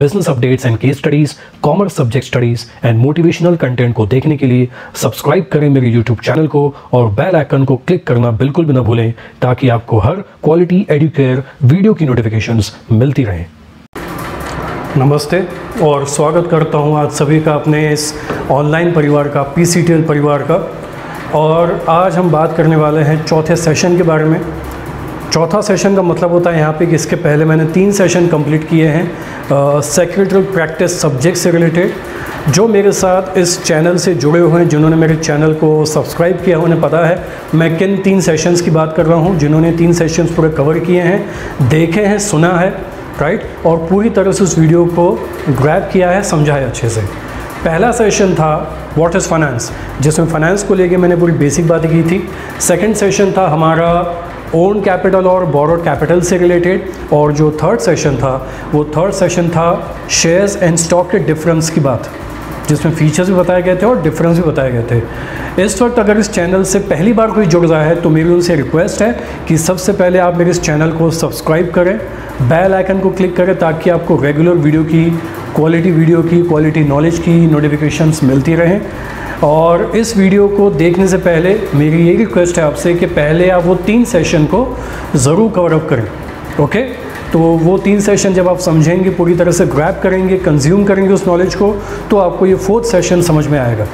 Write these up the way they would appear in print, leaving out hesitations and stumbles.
Business updates and case studies, commerce subject studies and motivational content को देखने के लिए सब्सक्राइब करें मेरे यूट्यूब चैनल को और बेल आइकन को क्लिक करना बिल्कुल भी ना भूलें ताकि आपको हर क्वालिटी एडुकेयर वीडियो की नोटिफिकेशंस मिलती रहें। नमस्ते और स्वागत करता हूं आज सभी का अपने इस ऑनलाइन परिवार का, PCTL परिवार का। और आज हम बात करने वाले हैं चौथे सेशन के बारे में। चौथा सेशन का मतलब होता है यहाँ पे कि इसके पहले मैंने 3 सेशन कंप्लीट किए हैं सेक्रेटरी प्रैक्टिस सब्जेक्ट से रिलेटेड। जो मेरे साथ इस चैनल से जुड़े हुए हैं, जिन्होंने मेरे चैनल को सब्सक्राइब किया, उन्हें पता है मैं किन 3 सेशंस की बात कर रहा हूँ। जिन्होंने 3 सेशंस पूरे कवर किए हैं, देखे हैं, सुना है, राइट, और पूरी तरह से उस वीडियो को ग्रैब किया है, समझा है अच्छे से। पहला सेशन था व्हाट इज़ फाइनेंस, जिसमें फाइनेंस को लेके मैंने पूरी बेसिक बातें की थी। सेकंड सेशन था हमारा ओन कैपिटल और बोरोड कैपिटल से रिलेटेड। और जो थर्ड सेशन था वो थर्ड सेशन था शेयर्स एंड स्टॉक के डिफरेंस की बात, जिसमें फीचर्स भी बताए गए थे और डिफरेंस भी बताए गए थे। इस वक्त अगर इस चैनल से पहली बार कोई जुड़ रहा है तो मेरी उनसे रिक्वेस्ट है कि सबसे पहले आप मेरे इस चैनल को सब्सक्राइब करें, बेल आइकन को क्लिक करें ताकि आपको रेगुलर वीडियो की क्वालिटी नॉलेज की नोटिफिकेशंस मिलती रहें। और इस वीडियो को देखने से पहले मेरी ये रिक्वेस्ट है आपसे कि पहले आप वो 3 सेशन को ज़रूर कवर अप करें। ओके, तो वो 3 सेशन जब आप समझेंगे, पूरी तरह से ग्रैब करेंगे, कंज्यूम करेंगे उस नॉलेज को, तो आपको ये 4th सेशन समझ में आएगा।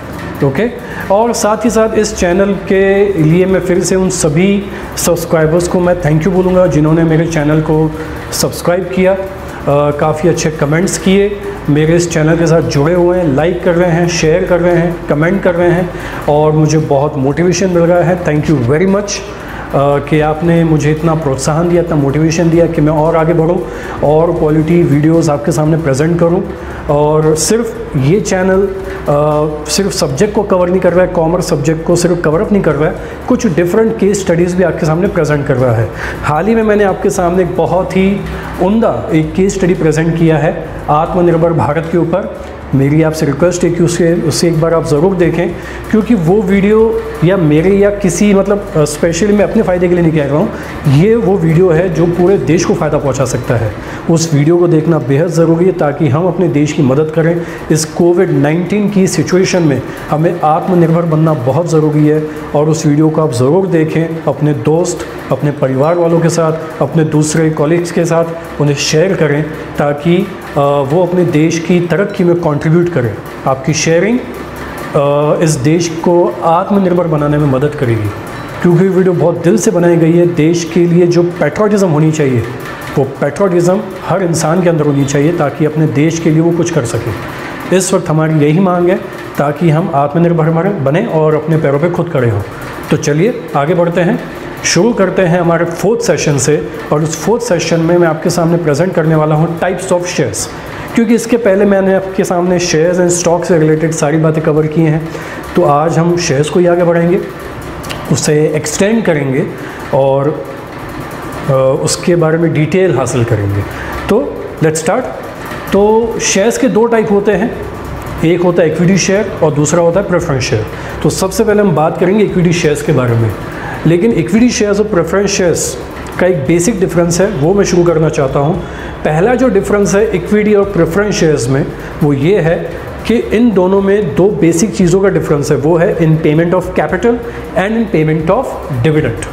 ओके, और साथ ही साथ इस चैनल के लिए मैं फिर से उन सभी सब्सक्राइबर्स को मैं थैंक यू बोलूँगा जिन्होंने मेरे चैनल को सब्सक्राइब किया, काफ़ी अच्छे कमेंट्स किए, मेरे इस चैनल के साथ जुड़े हुए हैं, लाइक कर रहे हैं, शेयर कर रहे हैं, कमेंट कर रहे हैं और मुझे बहुत मोटिवेशन मिल रहा है। थैंक यू वेरी मच कि आपने मुझे इतना प्रोत्साहन दिया, इतना मोटिवेशन दिया कि मैं और आगे बढ़ूं और क्वालिटी वीडियोस आपके सामने प्रेजेंट करूं। और सिर्फ ये चैनल सिर्फ सब्जेक्ट को कवर नहीं कर रहा है, कॉमर्स सब्जेक्ट को सिर्फ कवर अप नहीं कर रहा है, कुछ डिफरेंट केस स्टडीज़ भी आपके सामने प्रेजेंट कर रहा है। हाल ही में मैंने आपके सामने एक बहुत ही उम्दा एक केस स्टडी प्रेजेंट किया है आत्मनिर्भर भारत के ऊपर। मेरी आपसे रिक्वेस्ट है कि उसे एक बार आप ज़रूर देखें, क्योंकि वो वीडियो या मेरे या किसी मतलब स्पेशली मैं अपने फ़ायदे के लिए नहीं कह रहा हूँ, ये वो वीडियो है जो पूरे देश को फ़ायदा पहुँचा सकता है। उस वीडियो को देखना बेहद ज़रूरी है ताकि हम अपने देश की मदद करें। इस कोविड-19 की सिचुएशन में हमें आत्मनिर्भर बनना बहुत ज़रूरी है और उस वीडियो को आप ज़रूर देखें, अपने दोस्त, अपने परिवार वालों के साथ, अपने दूसरे कॉलीग्स के साथ उन्हें शेयर करें ताकि वो अपने देश की तरक्की में कंट्रीब्यूट करें। आपकी शेयरिंग इस देश को आत्मनिर्भर बनाने में मदद करेगी, क्योंकि वीडियो बहुत दिल से बनाई गई है। देश के लिए जो पैट्रियटिज़म होनी चाहिए, वो पैट्रियटिज़म हर इंसान के अंदर होनी चाहिए ताकि अपने देश के लिए वो कुछ कर सके। इस वक्त हमारी यही मांग है ताकि हम आत्मनिर्भर बने और अपने पैरों पे खुद खड़े हों। तो चलिए आगे बढ़ते हैं, शुरू करते हैं हमारे 4th सेशन से। और उस 4th सेशन में मैं आपके सामने प्रेजेंट करने वाला हूँ टाइप्स ऑफ शेयर्स, क्योंकि इसके पहले मैंने आपके सामने शेयर्स एंड स्टॉक से रिलेटेड सारी बातें कवर की हैं। तो आज हम शेयर्स को ही आगे बढ़ाएंगे, उसे एक्सटेंड करेंगे और उसके बारे में डिटेल हासिल करेंगे। तो लेट्स स्टार्ट। तो शेयर्स के 2 टाइप होते हैं, एक होता है इक्विटी शेयर और दूसरा होता है प्रेफरेंस शेयर। तो सबसे पहले हम बात करेंगे इक्विटी शेयर्स के बारे में। लेकिन इक्विटी शेयर्स और प्रेफरेंस शेयर्स का एक बेसिक डिफरेंस है, वो मैं शुरू करना चाहता हूँ। पहला जो डिफरेंस है इक्विटी और प्रेफरेंस शेयर्स में, वो ये है कि इन दोनों में 2 बेसिक चीज़ों का डिफरेंस है। वो है इन payment of capital and in payment of dividend.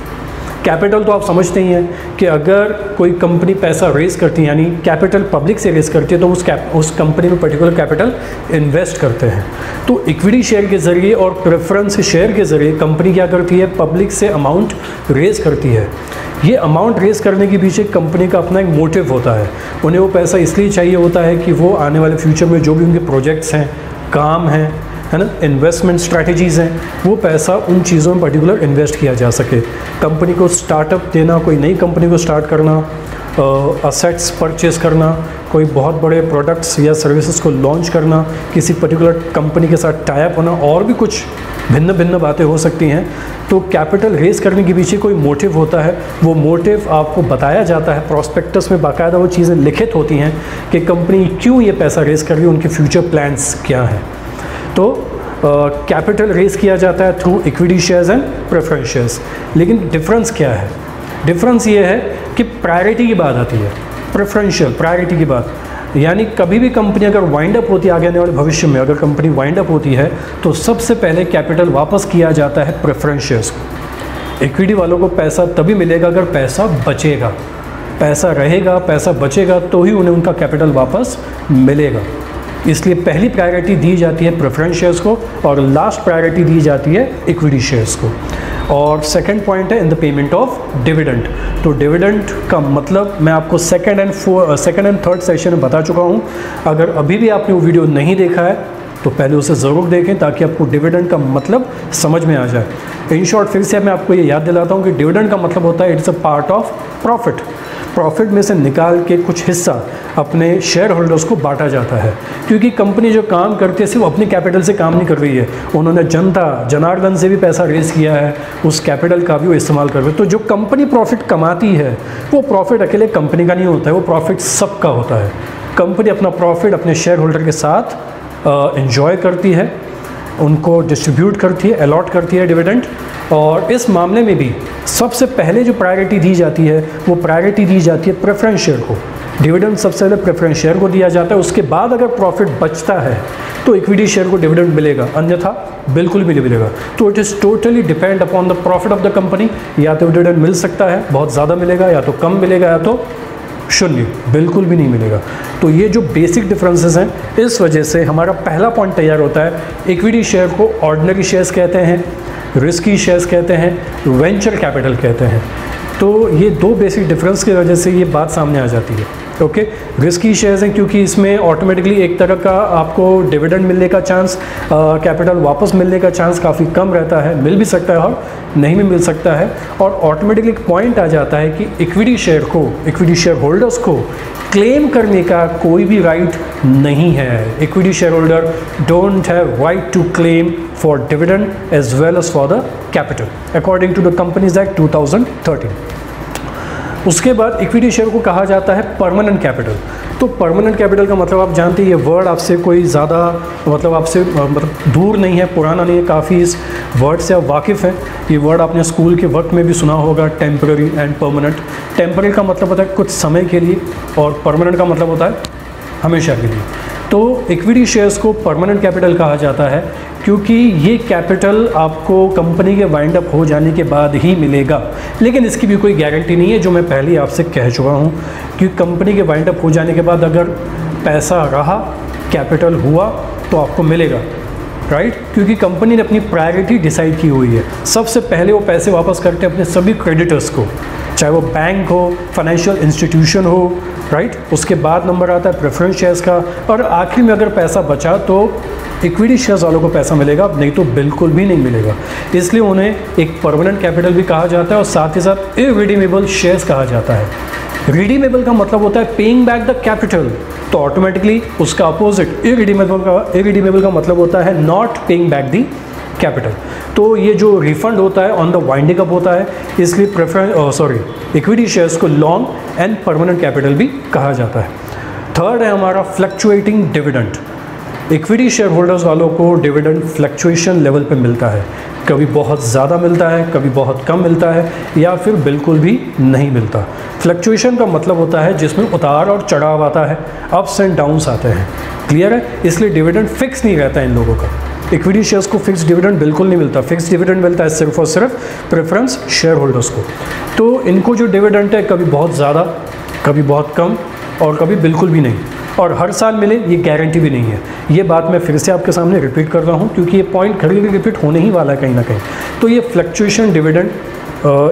Capital तो आप समझते ही हैं कि अगर कोई कंपनी पैसा रेज़ करती है, यानी कैपिटल पब्लिक से रेज़ करती है, तो उस कंपनी में पर्टिकुलर कैपिटल इन्वेस्ट करते हैं। तो इक्विटी शेयर के ज़रिए और प्रेफरेंस शेयर के ज़रिए कंपनी क्या करती है, पब्लिक से अमाउंट रेज़ करती है। ये अमाउंट रेज़ करने के पीछे कंपनी का अपना एक मोटिव होता है। उन्हें वो पैसा इसलिए चाहिए होता है कि वो आने वाले फ्यूचर में जो भी उनके प्रोजेक्ट्स हैं, काम हैं, है ना, इन्वेस्टमेंट स्ट्रैटेजीज़ हैं, वो पैसा उन चीज़ों में पर्टिकुलर इन्वेस्ट किया जा सके। कंपनी को स्टार्टअप देना, कोई नई कंपनी को स्टार्ट करना, असेट्स परचेस करना, कोई बहुत बड़े प्रोडक्ट्स या सर्विसेज को लॉन्च करना, किसी पर्टिकुलर कंपनी के साथ टाई अप होना, और भी कुछ भिन्न भिन्न बातें हो सकती हैं। तो कैपिटल रेज़ करने के पीछे कोई मोटिव होता है। वो मोटिव आपको बताया जाता है, प्रॉस्पेक्टस में बाकायदा वो चीज़ें लिखित होती हैं कि कंपनी क्यों ये पैसा रेज़ कर रही है, उनके फ्यूचर प्लान्स क्या हैं। तो कैपिटल रेज़ किया जाता है through equity shares and preference shares. लेकिन डिफरेंस क्या है? डिफरेंस ये है कि प्रायोरिटी की बात आती है, प्रेफरेंशियल प्रायोरिटी की बात। यानी कभी भी कंपनी अगर वाइंड अप होती है आगे आने वाले भविष्य में, अगर कंपनी वाइंड अप होती है तो सबसे पहले कैपिटल वापस किया जाता है प्रेफरेंस शेयर्स को। इक्विटी वालों को पैसा तभी मिलेगा अगर पैसा बचेगा, पैसा रहेगा, पैसा बचेगा तो ही उन्हें उनका कैपिटल वापस मिलेगा। इसलिए पहली प्रायोरिटी दी जाती है प्रेफरेंस शेयर्स को और लास्ट प्रायोरिटी दी जाती है इक्विटी शेयर्स को। और सेकंड पॉइंट है in the payment of dividend. तो डिविडेंड का मतलब मैं आपको सेकंड एंड थर्ड सेशन में बता चुका हूँ। अगर अभी भी आपने वो वीडियो नहीं देखा है तो पहले उसे ज़रूर देखें ताकि आपको डिविडेंड का मतलब समझ में आ जाए। इन शॉर्ट फिर से मैं आपको ये याद दिलाता हूँ कि डिविडेंड का मतलब होता है it's a part of profit. Profit में से निकाल के कुछ हिस्सा अपने शेयर होल्डर्स को बांटा जाता है, क्योंकि कंपनी जो काम करती है सिर्फ अपनी कैपिटल से काम नहीं कर रही है, उन्होंने जनता जनार्दन से भी पैसा रेज किया है, उस कैपिटल का भी वो इस्तेमाल कर रहे हैं। तो जो कंपनी प्रॉफिट कमाती है वो प्रॉफिट अकेले कंपनी का नहीं होता है, वो प्रॉफिट सबका होता है। कंपनी अपना प्रॉफिट अपने शेयर होल्डर के साथ एंजॉय करती है, उनको डिस्ट्रीब्यूट करती है, अलॉट करती है डिविडेंड। और इस मामले में भी सबसे पहले जो प्रायोरिटी दी जाती है वो प्रायोरिटी दी जाती है प्रेफरेंस शेयर को। डिविडेंड सबसे पहले प्रेफरेंस शेयर को दिया जाता है, उसके बाद अगर प्रॉफिट बचता है तो इक्विटी शेयर को डिविडेंड मिलेगा, अन्यथा बिल्कुल भी नहीं मिलेगा। तो it is totally depend upon the profit of the company. या तो डिविडेंड मिल सकता है, बहुत ज़्यादा मिलेगा, या तो कम मिलेगा, या तो शून्य, बिल्कुल भी नहीं मिलेगा। तो ये जो बेसिक डिफरेंसेस हैं, इस वजह से हमारा पहला पॉइंट तैयार होता है। इक्विटी शेयर को ऑर्डिनरी शेयर्स कहते हैं, रिस्की शेयर्स कहते हैं, वेंचर कैपिटल कहते हैं। तो ये दो बेसिक डिफरेंस की वजह से ये बात सामने आ जाती है। ओके, रिस्की शेयर्स हैं क्योंकि इसमें ऑटोमेटिकली एक तरह का आपको डिविडेंड मिलने का चांस, कैपिटल वापस मिलने का चांस काफ़ी कम रहता है, मिल भी सकता है और नहीं भी मिल सकता है। और ऑटोमेटिकली एक पॉइंट आ जाता है कि इक्विटी शेयर होल्डर्स को क्लेम करने का कोई भी राइट नहीं है। Equity share holder don't have right to claim for dividend as well as for the capital according to the companies act 2013। उसके बाद इक्विटी शेयर को कहा जाता है परमानेंट कैपिटल। तो परमानेंट कैपिटल का मतलब आप जानते हैं, ये वर्ड आपसे कोई ज़्यादा मतलब आपसे दूर नहीं है, पुराना नहीं है, काफ़ी इस वर्ड से आप वाकिफ़ हैं। ये वर्ड आपने स्कूल के वक्त में भी सुना होगा, टेम्पररी एंड परमानेंट। टेम्पररी का मतलब होता है कुछ समय के लिए और परमानेंट का मतलब होता है हमेशा के लिए। तो इक्विटी शेयर्स को परमानेंट कैपिटल कहा जाता है क्योंकि ये कैपिटल आपको कंपनी के वाइंड अप हो जाने के बाद ही मिलेगा, लेकिन इसकी भी कोई गारंटी नहीं है, जो मैं पहले ही आपसे कह चुका हूँ। क्योंकि कंपनी के वाइंड अप हो जाने के बाद अगर पैसा रहा, कैपिटल हुआ तो आपको मिलेगा, राइट। क्योंकि कंपनी ने अपनी प्रायोरिटी डिसाइड की हुई है। सबसे पहले वो पैसे वापस करते हैं अपने सभी क्रेडिटर्स को, चाहे वो बैंक हो, फाइनेंशियल इंस्टीट्यूशन हो, राइट। उसके बाद नंबर आता है प्रेफरेंस शेयर्स का, और आखिर में अगर पैसा बचा तो इक्विटी शेयर्स वालों को पैसा मिलेगा, नहीं तो बिल्कुल भी नहीं मिलेगा। इसलिए उन्हें एक परमानेंट कैपिटल भी कहा जाता है और साथ ही साथ इररिडीमेबल शेयर्स कहा जाता है। रिडीमेबल का मतलब होता है पेइंग बैक द कैपिटल, तो ऑटोमेटिकली उसका अपोजिट इररिडीमेबल का मतलब होता है not paying back the capital. तो ये जो रिफंड होता है ऑन द वाइंडिंग अप होता है, इसलिए इक्विटी शेयर्स को लॉन्ग एंड परमानेंट कैपिटल भी कहा जाता है। थर्ड है हमारा fluctuating dividend. Equity share holders वालों को डिविडेंड फ्लक्चुएशन लेवल पे मिलता है, कभी बहुत ज़्यादा मिलता है, कभी बहुत कम मिलता है, या फिर बिल्कुल भी नहीं मिलता। फ्लक्चुएशन का मतलब होता है जिसमें उतार और चढ़ाव आता है, अप्स एंड डाउन्स आते हैं, क्लियर है। इसलिए डिविडेंड फिक्स नहीं रहता इन लोगों का। इक्विटी शेयर्स को फिक्स डिविडेंड बिल्कुल नहीं मिलता, फिक्स डिविडेंड मिलता है सिर्फ और सिर्फ प्रेफरेंस शेयर होल्डर्स को। तो इनको जो डिविडेंड है कभी बहुत ज़्यादा, कभी बहुत कम और कभी बिल्कुल भी नहीं, और हर साल मिले ये गारंटी भी नहीं है। ये बात मैं फिर से आपके सामने रिपीट कर रहा हूँ क्योंकि ये पॉइंट कभी भी रिपीट होने ही वाला है कहीं ना कहीं। तो ये fluctuation dividend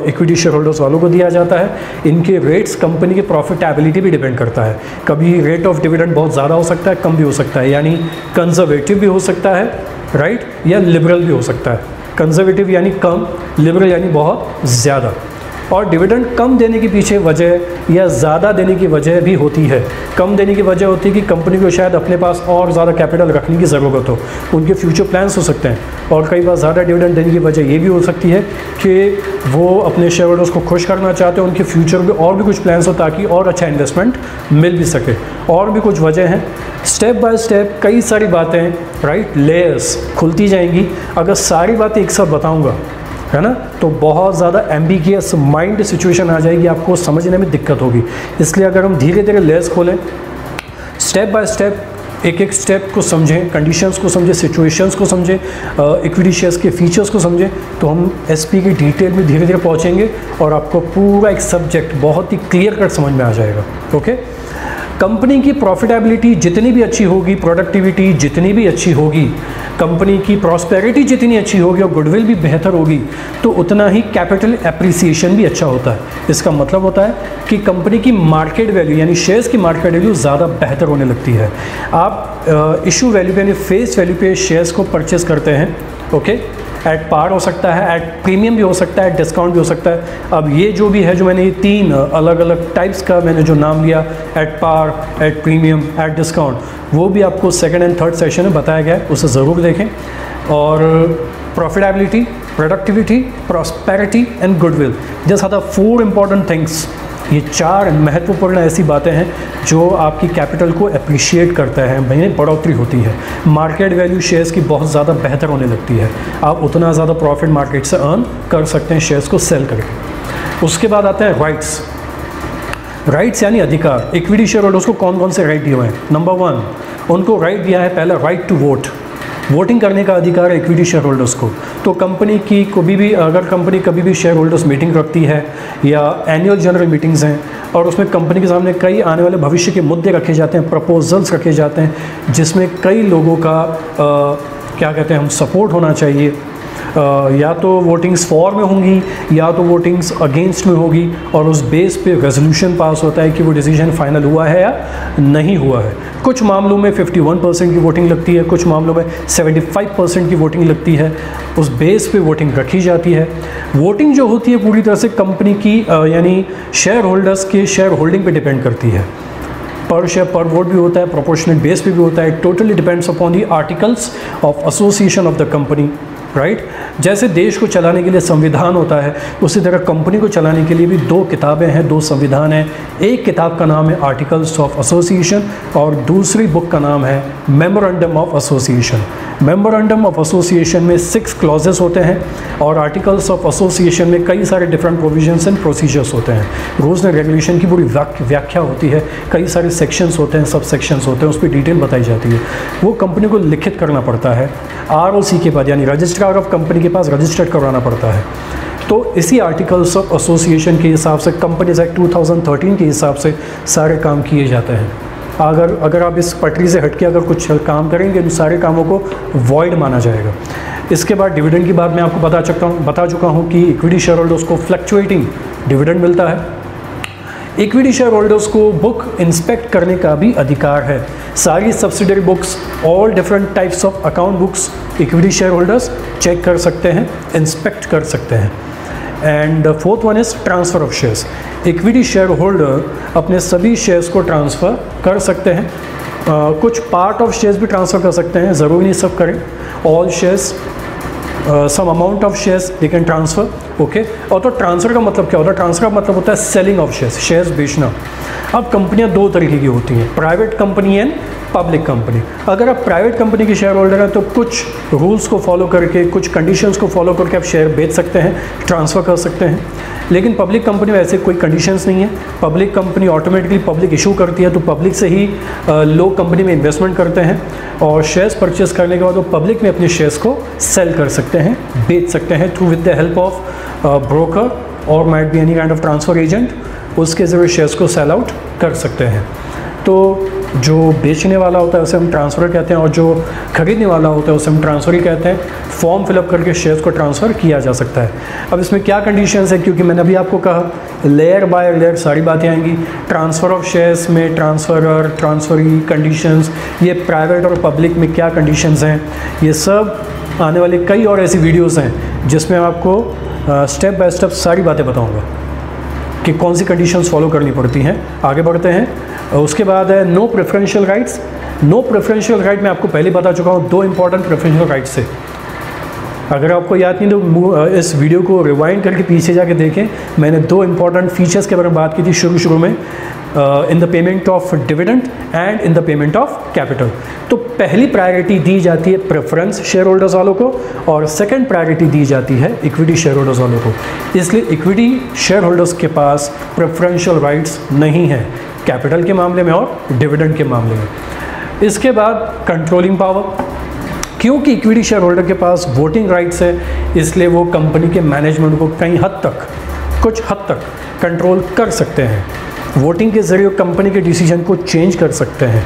equity share holders वालों को दिया जाता है। इनके रेट्स कंपनी की प्रॉफिटेबिलिटी भी डिपेंड करता है। कभी रेट ऑफ डिविडेंड बहुत ज़्यादा हो सकता है, कम भी हो सकता है, यानी कंजर्वेटिव भी हो सकता है, राइट, या लिबरल भी हो सकता है। कंजर्वेटिव यानी कम, लिबरल यानी बहुत ज़्यादा। और डिविडेंड कम देने के पीछे वजह या ज़्यादा देने की वजह भी होती है। कम देने की वजह होती है कि कंपनी को शायद अपने पास और ज़्यादा कैपिटल रखने की ज़रूरत हो, उनके फ्यूचर प्लान्स हो सकते हैं। और कई बार ज़्यादा डिविडेंड देने की वजह ये भी हो सकती है कि वो अपने शेयर होल्डर्स को खुश करना चाहते हैं, उनके फ्यूचर में और भी कुछ प्लान्स हो ताकि और अच्छा इन्वेस्टमेंट मिल भी सके। और भी कुछ वजह हैं, स्टेप बाय स्टेप कई सारी बातें, राइट, लेयर्स खुलती जाएंगी। अगर सारी बातें एक साथ बताऊँगा, है ना, तो बहुत ज़्यादा एम्बिगियस माइंड सिचुएशन आ जाएगी, आपको समझने में दिक्कत होगी। इसलिए अगर हम धीरे धीरे लेयर्स खोलें, स्टेप बाय स्टेप एक एक स्टेप को समझें, कंडीशंस को समझें, सिचुएशंस को समझें, इक्विटी शेयर्स के फीचर्स को समझें, तो हम एसपी की डिटेल में धीरे धीरे पहुंचेंगे और आपको पूरा एक सब्जेक्ट बहुत ही क्लियर कट समझ में आ जाएगा। ओके, कंपनी की प्रॉफिटेबिलिटी जितनी भी अच्छी होगी, प्रोडक्टिविटी जितनी भी अच्छी होगी, कंपनी की प्रॉस्पेरिटी जितनी अच्छी होगी और गुडविल भी बेहतर होगी, तो उतना ही कैपिटल एप्रिसिएशन भी अच्छा होता है। इसका मतलब होता है कि कंपनी की मार्केट वैल्यू यानी शेयर्स की मार्केट वैल्यू ज़्यादा बेहतर होने लगती है। आप इशू वैल्यू पे यानी फेस वैल्यू पे शेयर्स को परचेस करते हैं, ओके, एट पार हो सकता है, एट प्रीमियम भी हो सकता है, डिस्काउंट भी हो सकता है। अब ये जो भी है, जो मैंने ये 3 अलग अलग टाइप्स का मैंने जो नाम लिया, at par, at premium, at discount, वो भी आपको सेकंड एंड थर्ड सेशन में बताया गया है, उसे ज़रूर देखें। और profitability, productivity, prosperity and goodwill, this are the 4 important things. ये 4 महत्वपूर्ण ऐसी बातें हैं जो आपकी कैपिटल को अप्रिशिएट करता है, महीने बढ़ोतरी होती है, मार्केट वैल्यू शेयर्स की बहुत ज़्यादा बेहतर होने लगती है, आप उतना ज़्यादा प्रॉफिट मार्केट से अर्न कर सकते हैं शेयर्स को सेल करके। उसके बाद आते हैं राइट्स। राइट्स यानी अधिकार। इक्विटी शेयर होल्डर्स को कौन कौन से राइट दिए हुए हैं? नंबर 1, उनको राइट दिया है पहला, राइट टू वोट, वोटिंग करने का अधिकार है इक्विटी शेयर होल्डर्स को। तो कंपनी की कभी भी, अगर कंपनी कभी भी शेयर होल्डर्स मीटिंग रखती है या एनुअल जनरल मीटिंग्स हैं और उसमें कंपनी के सामने कई आने वाले भविष्य के मुद्दे रखे जाते हैं, प्रपोजल्स रखे जाते हैं, जिसमें कई लोगों का क्या कहते हैं हम सपोर्ट होना चाहिए, या तो वोटिंग्स फॉर में होंगी या तो वोटिंग्स अगेंस्ट में होगी, और उस बेस पे रेजोल्यूशन पास होता है कि वो डिसीजन फाइनल हुआ है या नहीं हुआ है। कुछ मामलों में 51% की वोटिंग लगती है, कुछ मामलों में 75% की वोटिंग लगती है, उस बेस पे वोटिंग रखी जाती है। वोटिंग जो होती है पूरी तरह से कंपनी की यानी शेयर होल्डर्स के शेयर होल्डिंग पे डिपेंड करती है। पर शेयर पर वोट भी होता है, प्रोपोर्शनल बेस पे भी होता है, totally depends upon the articles of association of the company, right. जैसे देश को चलाने के लिए संविधान होता है, उसी तरह कंपनी को चलाने के लिए भी 2 किताबें हैं, 2 संविधान हैं। एक किताब का नाम है आर्टिकल्स ऑफ एसोसिएशन और दूसरी बुक का नाम है memorandum of association. Memorandum of association में 6 क्लॉजेस होते हैं और आर्टिकल्स ऑफ एसोसिएशन में कई सारे डिफरेंट प्रोविजंस एंड प्रोसीजर्स होते हैं। रूल्स एंड रेगुलेशन की पूरी व्याख्या होती है, कई सारे सेक्शंस होते हैं, सब सेक्शंस होते हैं, उस पर डिटेल बताई जाती है। वो कंपनी को लिखित करना पड़ता है, ROC के बाद यानी रजिस्ट्रार ऑफ कंपनी के पास रजिस्टर्ड करवाना पड़ता है। तो इसी आर्टिकल्स ऑफ एसोसिएशन के हिसाब से, कंपनीज एक्ट 2013 के हिसाब से सारे काम किए जाते हैं। अगर आप इस पटरी से हटके अगर कुछ काम करेंगे तो सारे कामों को वॉइड माना जाएगा। इसके बाद डिविडेंड की बात मैं आपको बता चुका हूँ कि इक्विटी शेयर होल्डर्स को फ्लक्चुएटिंग डिविडेंड मिलता है। इक्विटी शेयर होल्डर्स को बुक इंस्पेक्ट करने का भी अधिकार है। सारी subsidiary books, all different types of account books equity share holders check कर सकते हैं, इंस्पेक्ट कर सकते हैं। And 4th one is transfer of shares. Equity share holder अपने सभी शेयर्स को ट्रांसफ़र कर सकते हैं। कुछ पार्ट ऑफ शेयर्स भी ट्रांसफ़र कर सकते हैं, ज़रूरी नहीं सब करें। All shares, some amount of shares they can transfer, okay. और तो ट्रांसफ़र का मतलब क्या होता है? ट्रांसफ़र का मतलब होता है सेलिंग ऑफ शेयर्स, शेयर्स बेचना। अब कंपनियां 2 तरीके की होती हैं, private company and public company. अगर आप प्राइवेट कंपनी के शेयर होल्डर हैं तो कुछ रूल्स को फॉलो करके, कुछ कंडीशंस को फॉलो करके आप शेयर बेच सकते हैं, ट्रांसफ़र कर सकते हैं। लेकिन पब्लिक कंपनी में ऐसे कोई कंडीशंस नहीं है। Public company automatically public issue करती है, तो पब्लिक से ही लोग कंपनी में इन्वेस्टमेंट करते हैं और शेयर्स परचेस करने के बाद वो पब्लिक में अपने शेयर्स को सेल कर सकते हैं, बेच सकते हैं through with the help of broker और might be any kind of transfer agent. उसके ज़रिए शेयर्स को सेल आउट कर सकते हैं। तो जो बेचने वाला होता है उसे हम ट्रांसफ़र कहते हैं और जो खरीदने वाला होता है उसे हम ट्रांसफ़र ही कहते हैं। फॉर्म फिलअप करके शेयर्स को ट्रांसफ़र किया जा सकता है। अब इसमें क्या कंडीशंस है, क्योंकि मैंने अभी आपको कहा लेयर बाय लेयर सारी बातें आएंगी। ट्रांसफ़र ऑफ शेयर्स में ट्रांसफ़रर, ट्रांसफ़री कंडीशंस, ये प्राइवेट और पब्लिक में क्या कंडीशंस हैं, ये सब आने वाले कई और ऐसी वीडियोज़ हैं जिसमें आपको स्टेप बाय स्टेप सारी बातें बताऊँगा कि कौन सी कंडीशंस फॉलो करनी पड़ती हैं। आगे बढ़ते हैं। उसके बाद है no preferential rights. No preferential right मैं आपको पहले बता चुका हूँ, 2 इंपॉर्टेंट प्रेफरेंशियल राइट्स है। अगर आपको याद नहीं तो इस वीडियो को रिवाइंड करके पीछे जाके देखें, मैंने 2 इंपॉर्टेंट फीचर्स के बारे में बात की थी शुरू में, in the payment of dividend and in the payment of capital. तो पहली प्रायोरिटी दी जाती है प्रेफरेंस शेयर होल्डर्स वालों को और सेकंड प्रायोरिटी दी जाती है इक्विटी शेयर होल्डर्स वालों को। इसलिए इक्विटी शेयर होल्डर्स के पास प्रेफरेंशियल राइट्स नहीं है कैपिटल के मामले में और डिविडेंड के मामले में। इसके बाद कंट्रोलिंग पावर, क्योंकि इक्विटी शेयर होल्डर के पास वोटिंग राइट्स है इसलिए वो कंपनी के मैनेजमेंट को कई हद तक, कुछ हद तक कंट्रोल कर सकते हैं। वोटिंग के ज़रिए कंपनी के डिसीजन को चेंज कर सकते हैं।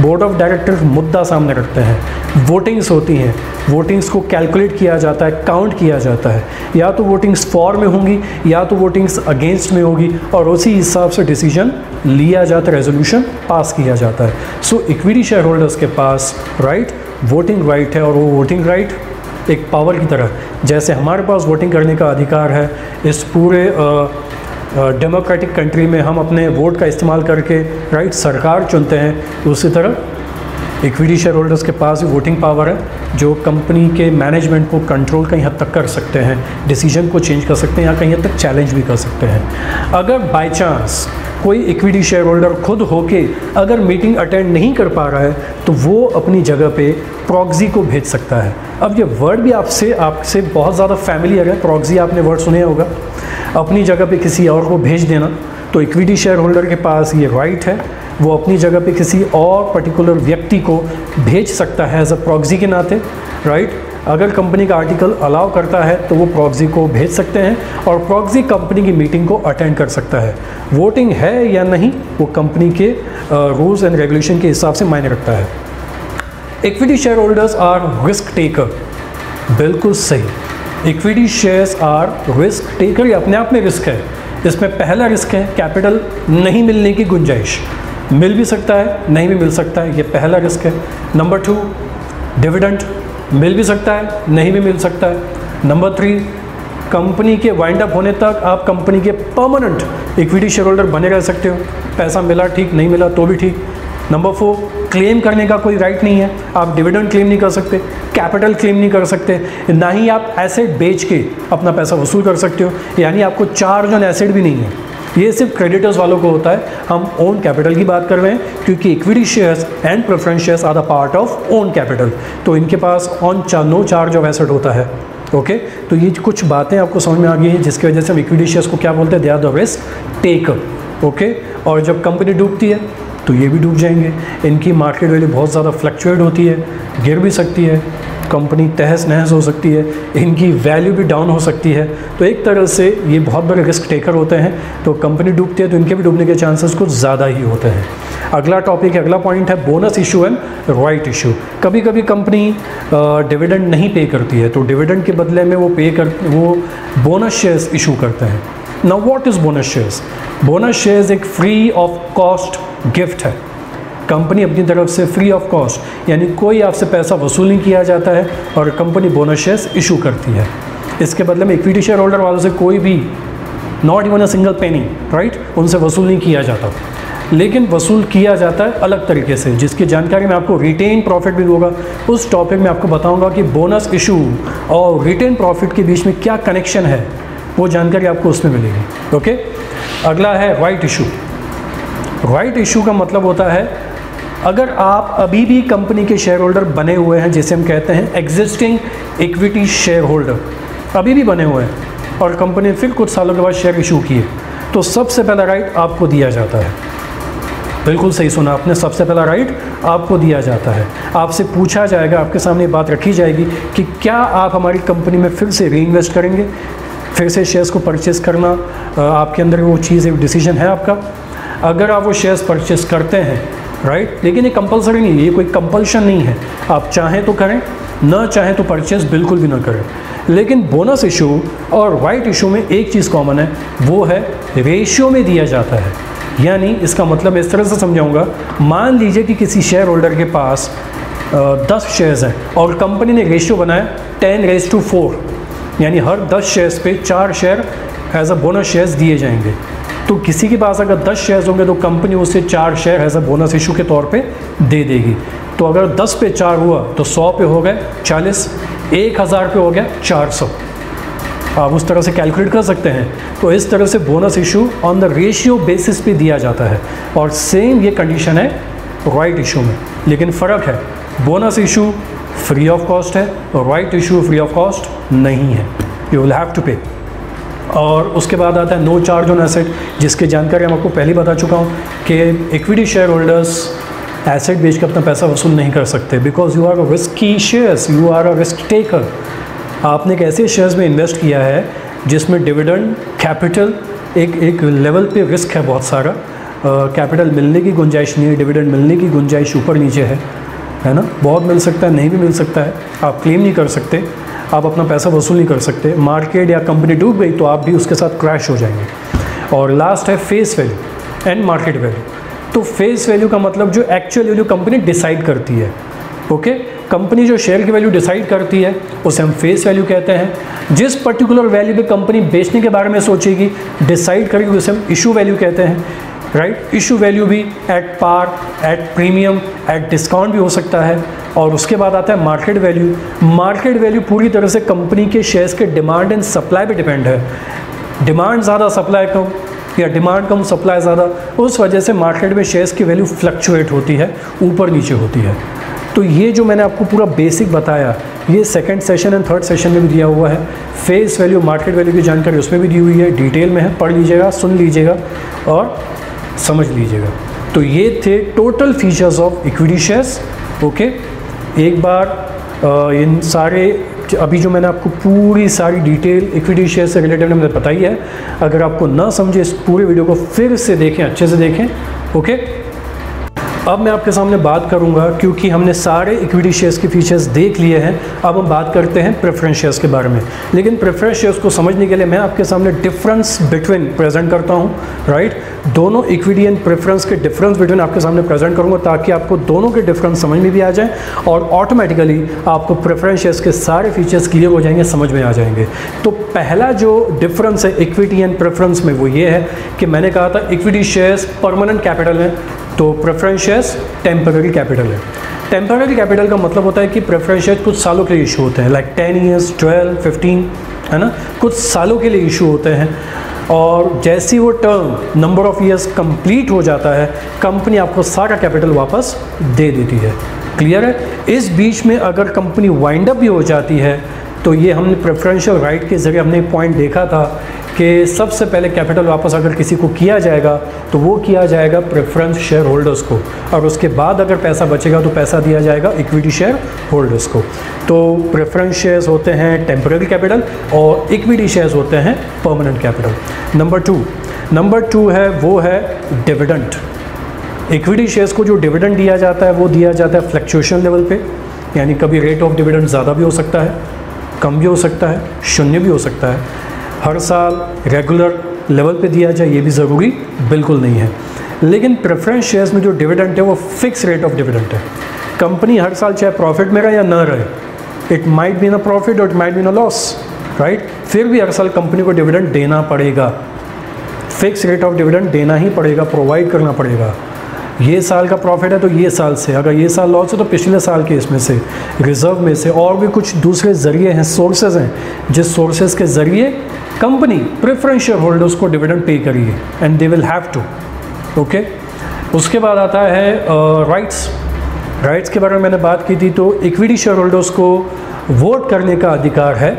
बोर्ड ऑफ डायरेक्टर्स मुद्दा सामने रखते हैं, वोटिंग्स होती हैं, वोटिंग्स को कैलकुलेट किया जाता है, काउंट किया जाता है, या तो वोटिंग्स फॉर में होंगी या तो वोटिंग्स अगेंस्ट में होगी और उसी हिसाब से डिसीजन लिया जाता है, रेजोल्यूशन पास किया जाता है। सो इक्विटी शेयर होल्डर्स के पास वोटिंग राइट है और वो वोटिंग राइट एक पावर की तरह, जैसे हमारे पास वोटिंग करने का अधिकार है इस पूरे डेमोक्रेटिक कंट्री में, हम अपने वोट का इस्तेमाल करके सरकार चुनते हैं, उसी तरह इक्विटी शेयर होल्डर्स के पास भी वोटिंग पावर है जो कंपनी के मैनेजमेंट को कंट्रोल कहीं हद तक कर सकते हैं, डिसीजन को चेंज कर सकते हैं या कहीं हद तक चैलेंज भी कर सकते हैं। अगर बाय चांस कोई इक्विटी शेयर होल्डर खुद होके अगर मीटिंग अटेंड नहीं कर पा रहा है तो वो अपनी जगह पे प्रॉक्सी को भेज सकता है। अब ये वर्ड भी आपसे बहुत ज़्यादा फैमिलियर है, प्रॉक्सी आपने वर्ड सुना होगा, अपनी जगह पे किसी और को भेज देना। तो इक्विटी शेयर होल्डर के पास ये राइट है, वो अपनी जगह पे किसी और पर्टिकुलर व्यक्ति को भेज सकता है एज अ प्रॉक्सी के नाते, अगर कंपनी का आर्टिकल अलाउ करता है तो वो प्रॉक्सी को भेज सकते हैं और प्रॉक्सी कंपनी की मीटिंग को अटेंड कर सकता है। वोटिंग है या नहीं वो कंपनी के रूल्स एंड रेगुलेशन के हिसाब से मायने रखता है। Equity share holders are risk taker, बिल्कुल सही, equity shares are risk taker, ये अपने आप में रिस्क है। इसमें पहला रिस्क है कैपिटल नहीं मिलने की गुंजाइश, मिल भी सकता है नहीं भी मिल सकता है, ये पहला रिस्क है। नंबर 2 डिविडेंड, मिल भी सकता है नहीं भी मिल सकता है। नंबर 3 कंपनी के वाइंड अप होने तक आप कंपनी के परमानेंट इक्विटी शेयर होल्डर बने रह सकते हो, पैसा मिला ठीक, नहीं मिला तो भी ठीक। नंबर 4 क्लेम करने का कोई राइट नहीं है, आप डिविडेंड क्लेम नहीं कर सकते, कैपिटल क्लेम नहीं कर सकते, ना ही आप एसेट बेच के अपना पैसा वसूल कर सकते हो, यानी आपको चार्ज ऑन एसेट भी नहीं है। ये सिर्फ क्रेडिटर्स वालों को होता है। हम ओन कैपिटल की बात कर रहे हैं क्योंकि equity shares and preference shares are the part of own capital, तो इनके पास नो चार्ज ऑफ एसेट होता है। ओके, तो ये कुछ बातें आपको समझ में आ गई हैं जिसकी वजह से हम इक्विटी शेयर्स को क्या बोलते हैं, they are the risk taker. Okay, और जब कंपनी डूबती है तो ये भी डूब जाएंगे, इनकी मार्केट वैल्यू बहुत ज़्यादा फ्लक्चुएट होती है, गिर भी सकती है, कंपनी तहस नहस हो सकती है, इनकी वैल्यू भी डाउन हो सकती है। तो एक तरह से ये बहुत बड़े रिस्क टेकर होते हैं, तो कंपनी डूबती है तो इनके भी डूबने के चांसेस कुछ ज़्यादा ही होते हैं। अगला टॉपिक है, अगला पॉइंट है bonus issue and right issue. कभी कभी कंपनी डिविडेंड नहीं पे करती है तो डिविडेंड के बदले में वो बोनस शेयर्स इशू करते हैं। Now what is bonus shares? Bonus shares एक फ्री ऑफ कॉस्ट गिफ्ट है, कंपनी अपनी तरफ से फ्री ऑफ कॉस्ट, यानी कोई आपसे पैसा वसूल नहीं किया जाता है और कंपनी बोनस शेयर्स इशू करती है। इसके बदले में इक्विटी शेयर होल्डर वालों से कोई भी not even a single penny उनसे वसूल नहीं किया जाता, लेकिन वसूल किया जाता है अलग तरीके से, जिसकी जानकारी मैं आपको रिटेन प्रॉफिट भी दूंगा। उस टॉपिक में आपको बताऊंगा कि बोनस इशू और रिटेन प्रॉफिट के बीच में क्या कनेक्शन है, वो जानकारी आपको उसमें मिलेगी। ओके, अगला है राइट इशू। राइट इशू का मतलब होता है अगर आप अभी भी कंपनी के शेयर होल्डर बने हुए हैं, जिसे हम कहते हैं एग्जिस्टिंग इक्विटी शेयर होल्डर, अभी भी बने हुए हैं और कंपनी ने फिर कुछ सालों के बाद शेयर इशू किए, तो सबसे पहला राइट आपको दिया जाता है। बिल्कुल सही सुना आपने, सबसे पहला राइट आपको दिया जाता है। आपसे पूछा जाएगा, आपके सामने बात रखी जाएगी कि क्या आप हमारी कंपनी में फिर से री इन्वेस्ट करेंगे, फिर से शेयर्स को परचेस करना आपके अंदर वो चीज़, एक डिसीजन है आपका। अगर आप वो शेयर्स परचेस करते हैं लेकिन ये कंपलसरी नहीं है, ये कोई कंपल्शन नहीं है, आप चाहें तो करें, ना चाहें तो परचेस बिल्कुल भी ना करें। लेकिन बोनस इशू और राइट इशू में एक चीज़ कॉमन है, वो है रेशियो में दिया जाता है। यानी इसका मतलब मैं इस तरह से समझाऊंगा, मान लीजिए कि किसी शेयर होल्डर के पास 10 शेयर्स हैं और कंपनी ने रेशियो बनाया 10:4, यानी हर 10 शेयर्स पे 4 share as a bonus shares दिए जाएंगे। तो किसी के पास अगर 10 शेयर्स होंगे तो कंपनी उसे 4 share as a bonus issue के तौर पे दे देगी। तो अगर 10 पे 4 हुआ तो 100 पे हो गए 40, 1000 पे हो गया 400, आप उस तरह से कैलकुलेट कर सकते हैं। तो इस तरह से bonus issue on the ratio basis पे दिया जाता है, और सेम ये कंडीशन है राइट इशू में, लेकिन फ़र्क है, bonus issue free of cost है और right issue free of cost नहीं है, यू विल हैव टू पे। और उसके बाद आता है नो चार्ज ऑन एसेट, जिसकी जानकारी हम आपको पहले बता चुका हूँ कि इक्विटी शेयर होल्डर्स एसेट बेच कर अपना पैसा वसूल नहीं कर सकते, because you are a risky shares, you are a risk taker. आपने एक ऐसे शेयर्स में इन्वेस्ट किया है जिसमें डिविडेंड, कैपिटल, एक लेवल पे रिस्क है बहुत सारा, कैपिटल मिलने की गुंजाइश नहीं है, डिविडेंड मिलने की गुंजाइश ऊपर नीचे है ना, बहुत मिल सकता है, नहीं भी मिल सकता है, आप क्लेम नहीं कर सकते, आप अपना पैसा वसूल नहीं कर सकते, मार्केट या कंपनी डूब गई तो आप भी उसके साथ क्रैश हो जाएंगे। और लास्ट है face value and market value. तो फेस वैल्यू का मतलब जो एक्चुअल वैल्यू कंपनी डिसाइड करती है, ओके, कंपनी जो शेयर की वैल्यू डिसाइड करती है उसे हम फेस वैल्यू कहते हैं। जिस पर्टिकुलर वैल्यू पे कंपनी बेचने के बारे में सोचेगी, डिसाइड करेगी, उसे हम इशू वैल्यू कहते हैं, राइट। इशू वैल्यू भी at par, at premium, at discount भी हो सकता है। और उसके बाद आता है मार्केट वैल्यू। मार्केट वैल्यू पूरी तरह से कंपनी के शेयर्स के डिमांड एंड सप्लाई पे डिपेंड है, डिमांड ज़्यादा सप्लाई कम, या डिमांड कम सप्लाई ज़्यादा, उस वजह से मार्केट में शेयर्स की वैल्यू फ्लक्चुएट होती है, ऊपर नीचे होती है। तो ये जो मैंने आपको पूरा बेसिक बताया, ये second session and third session में भी दिया हुआ है। फेस वैल्यू, मार्केट वैल्यू की जानकारी उसमें भी दी हुई है, डिटेल में है, पढ़ लीजिएगा, सुन लीजिएगा और समझ लीजिएगा। तो ये थे total features of equity shares, okay. एक बार इन सारे अभी जो मैंने आपको पूरी सारी डिटेल इक्विटी शेयर से रिलेटेड मैंने बताई है, अगर आपको ना समझे इस पूरे वीडियो को फिर से देखें, अच्छे से देखें, ओके। अब मैं आपके सामने बात करूंगा, क्योंकि हमने सारे इक्विटी शेयर्स के फीचर्स देख लिए हैं, अब हम बात करते हैं प्रेफरेंस शेयर्स के बारे में। लेकिन प्रेफरेंस शेयर्स को समझने के लिए मैं आपके सामने डिफरेंस बिटवीन प्रेजेंट करता हूं, राइट। दोनों इक्विटी एंड प्रेफरेंस के डिफरेंस बिटवीन आपके सामने प्रेजेंट करूंगा, ताकि आपको दोनों के डिफरेंस समझ में भी आ जाए और ऑटोमेटिकली आपको प्रेफरेंस शेयर्स के सारे फीचर्स क्लियर हो जाएंगे, समझ में आ जाएंगे। तो पहला जो डिफरेंस है इक्विटी एंड प्रेफरेंस में वो ये है कि मैंने कहा था इक्विटी शेयर्स परमानेंट कैपिटल है, तो प्रेफरेंस शेयर्स टेम्पररी कैपिटल है। टेम्पररी कैपिटल का मतलब होता है कि प्रेफरेंस शेयर कुछ सालों के लिए इशू होते हैं, लाइक 10 ईयर्स, 12, 15, है ना, कुछ सालों के लिए इशू होते हैं। और जैसी वो term number of years complete हो जाता है, कंपनी आपको सारा कैपिटल वापस दे देती है। क्लियर है। इस बीच में अगर कंपनी वाइंड अप भी हो जाती है, तो ये हमने प्रेफरेंशियल राइट के ज़रिए हमने पॉइंट देखा था कि सबसे पहले कैपिटल वापस अगर किसी को किया जाएगा तो वो किया जाएगा प्रेफरेंस शेयर होल्डर्स को, और उसके बाद अगर पैसा बचेगा तो पैसा दिया जाएगा इक्विटी शेयर होल्डर्स को। तो प्रेफरेंस शेयर्स होते हैं टेम्पररी कैपिटल और इक्विटी शेयर्स होते हैं परमानेंट कैपिटल। नंबर टू है वो है डिविडेंड। इक्विटी शेयर्स को जो डिविडेंड दिया जाता है वो दिया जाता है फ्लक्चुएशन लेवल पे, यानी कभी रेट ऑफ डिविडेंड ज़्यादा भी हो सकता है, कम भी हो सकता है, शून्य भी हो सकता है। हर साल रेगुलर लेवल पे दिया जाए ये भी ज़रूरी बिल्कुल नहीं है। लेकिन प्रेफरेंस शेयर्स में जो डिविडेंड है वो फिक्स रेट ऑफ डिविडेंड है। कंपनी हर साल चाहे प्रॉफिट में रहे या ना रहे, it might be in a profit और it might be in a loss, right, फिर भी हर साल कंपनी को डिविडेंड देना पड़ेगा, फिक्स रेट ऑफ डिविडेंड देना ही पड़ेगा, प्रोवाइड करना पड़ेगा। ये साल का प्रॉफिट है तो ये साल से, अगर ये साल लॉस है तो पिछले साल के इसमें से, रिजर्व में से, और भी कुछ दूसरे ज़रिए हैं, सोर्सेज हैं, जिस सोर्सेज के ज़रिए कंपनी प्रेफरेंस शेयर होल्डर्स को डिविडेंड पे करिए, and they will have to, okay. उसके बाद आता है राइट्स के बारे में मैंने बात की थी। तो इक्विटी शेयर होल्डर्स को वोट करने का अधिकार है,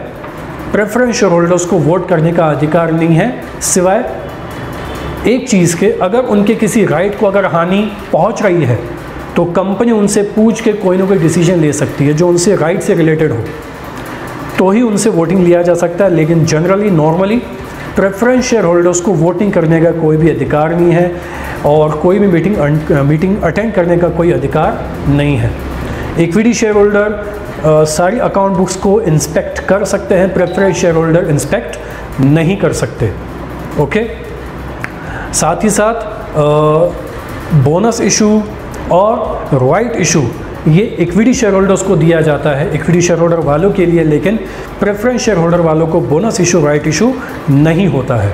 प्रेफरेंस शेयर होल्डर्स को वोट करने का अधिकार नहीं है, सिवाय एक चीज़ के, अगर उनके किसी राइट को अगर हानि पहुंच रही है तो कंपनी उनसे पूछ के कोई ना कोई डिसीजन ले सकती है जो उनसे राइट से रिलेटेड हो, तो ही उनसे वोटिंग लिया जा सकता है। लेकिन generally normally preference share holders को वोटिंग करने का कोई भी अधिकार नहीं है, और कोई भी मीटिंग अटेंड करने का कोई अधिकार नहीं है। इक्विटी शेयर होल्डर सारी अकाउंट बुक्स को इंस्पेक्ट कर सकते हैं, प्रेफरेंस शेयर होल्डर इंस्पेक्ट नहीं कर सकते, ओके। साथ ही साथ बोनस इशू और राइट इशू ये इक्विटी शेयर होल्डर्स को दिया जाता है, इक्विटी शेयर होल्डर वालों के लिए, लेकिन प्रेफरेंस शेयर होल्डर वालों को बोनस इशू, राइट इशू नहीं होता है,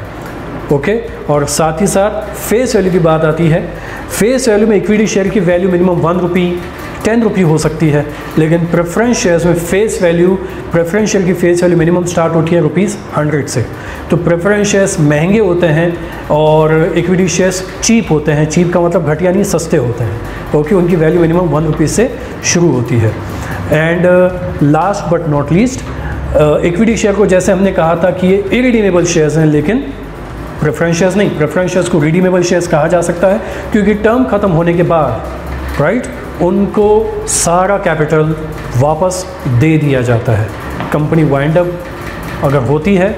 ओके। और साथ ही साथ फेस वैल्यू की बात आती है। फेस वैल्यू में इक्विटी शेयर की वैल्यू मिनिमम 1 रुपी ₹10 हो सकती है, लेकिन प्रेफरेंस शेयर्स में फेस वैल्यू, प्रेफरेंस शेयर की फेस वैल्यू मिनिमम स्टार्ट होती है ₹100 से। तो प्रेफरेंस शेयर्स महंगे होते हैं और इक्विटी शेयर्स चीप होते हैं। चीप का मतलब घटिया नहीं, सस्ते होते हैं। ओके, उनकी वैल्यू मिनिमम ₹1 से शुरू होती है। And last but not least, equity share को जैसे हमने कहा था कि ये इरिडीमेबल शेयर्स हैं, लेकिन प्रेफरेंस शेयर्स नहीं। प्रेफरेंस शेयर्स को रिडीमेबल शेयर्स कहा जा सकता है क्योंकि टर्म ख़त्म होने के बाद राइट उनको सारा कैपिटल वापस दे दिया जाता है। कंपनी वाइंड अप अगर होती है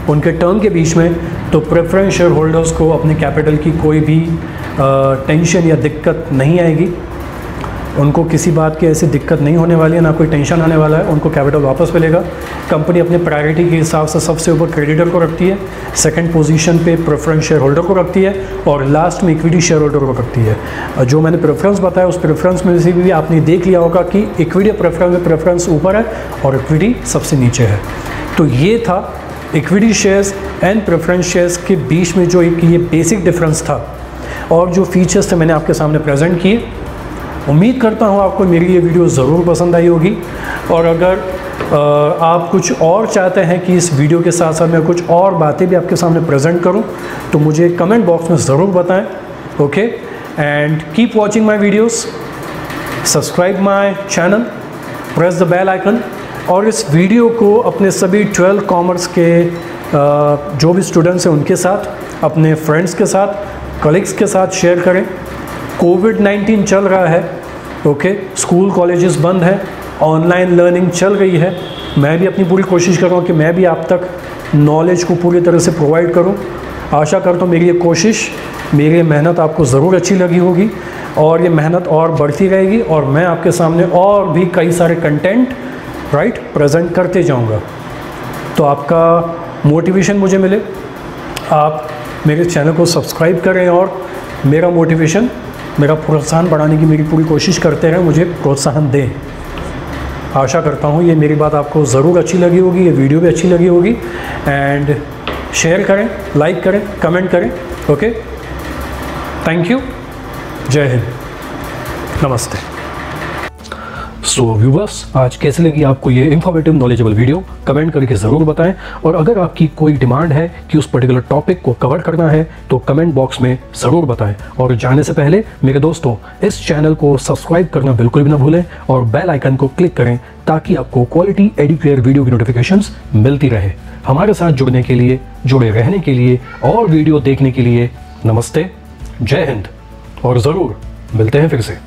उनके टर्म के बीच में, तो प्रेफरेंस शेयर होल्डर्स को अपने कैपिटल की कोई भी टेंशन या दिक्कत नहीं आएगी। उनको किसी बात की ऐसी दिक्कत नहीं होने वाली है, ना कोई टेंशन आने वाला है। उनको कैपिटल वापस मिलेगा। कंपनी अपने प्रायोरिटी के हिसाब से सबसे ऊपर क्रेडिटर को रखती है, सेकंड पोजीशन पे प्रेफरेंस शेयर होल्डर को रखती है और लास्ट में इक्विटी शेयर होल्डर को रखती है। जो मैंने प्रेफरेंस बताया उस प्रेफरेंस में से भी आपने देख लिया होगा कि इक्विटी प्रेफरेंस में प्रेफरेंस ऊपर है और इक्विटी सबसे नीचे है। तो ये था equity shares and preference shares के बीच में जो एक ये बेसिक डिफरेंस था और जो फीचर्स थे मैंने आपके सामने प्रेजेंट किए। उम्मीद करता हूँ आपको मेरी ये वीडियो ज़रूर पसंद आई होगी। और अगर आप कुछ और चाहते हैं कि इस वीडियो के साथ साथ मैं कुछ और बातें भी आपके सामने प्रेजेंट करूँ, तो मुझे कमेंट बॉक्स में ज़रूर बताएं। Okay, and keep watching my videos, subscribe my channel, press the bell icon और इस वीडियो को अपने सभी 12 कॉमर्स के जो भी स्टूडेंट्स हैं उनके साथ, अपने फ्रेंड्स के साथ, कलीग्स के साथ शेयर करें। कोविड-19 चल रहा है, ओके, स्कूल कॉलेजेस बंद हैं, ऑनलाइन लर्निंग चल रही है। मैं भी अपनी पूरी कोशिश कर रहा हूँ कि मैं भी आप तक नॉलेज को पूरी तरह से प्रोवाइड करूँ। आशा करता हूँ मेरी ये कोशिश, मेरी ये मेहनत आपको ज़रूर अच्छी लगी होगी और ये मेहनत और बढ़ती रहेगी और मैं आपके सामने और भी कई सारे कंटेंट राइट प्रेजेंट करते जाऊँगा। तो आपका मोटिवेशन मुझे मिले, आप मेरे चैनल को सब्सक्राइब करें और मेरा मोटिवेशन, मेरा प्रोत्साहन बढ़ाने की मेरी पूरी कोशिश करते रहें, मुझे प्रोत्साहन दें। आशा करता हूँ ये मेरी बात आपको ज़रूर अच्छी लगी होगी, ये वीडियो भी अच्छी लगी होगी। एंड शेयर करें, लाइक करें, कमेंट करें। ओके, थैंक यू, जय हिंद, नमस्ते। सो व्यूवर्स, आज कैसे लगी आपको ये इन्फॉर्मेटिव नॉलेजेबल वीडियो, कमेंट करके ज़रूर बताएं। और अगर आपकी कोई डिमांड है कि उस पर्टिकुलर टॉपिक को कवर करना है तो कमेंट बॉक्स में ज़रूर बताएं। और जाने से पहले मेरे दोस्तों, इस चैनल को सब्सक्राइब करना बिल्कुल भी ना भूलें और बेल आइकन को क्लिक करें ताकि आपको क्वालिटी एडुकेयर वीडियो की नोटिफिकेशंस मिलती रहे। हमारे साथ जुड़ने के लिए, जुड़े रहने के लिए और वीडियो देखने के लिए नमस्ते, जय हिंद और ज़रूर मिलते हैं फिर से।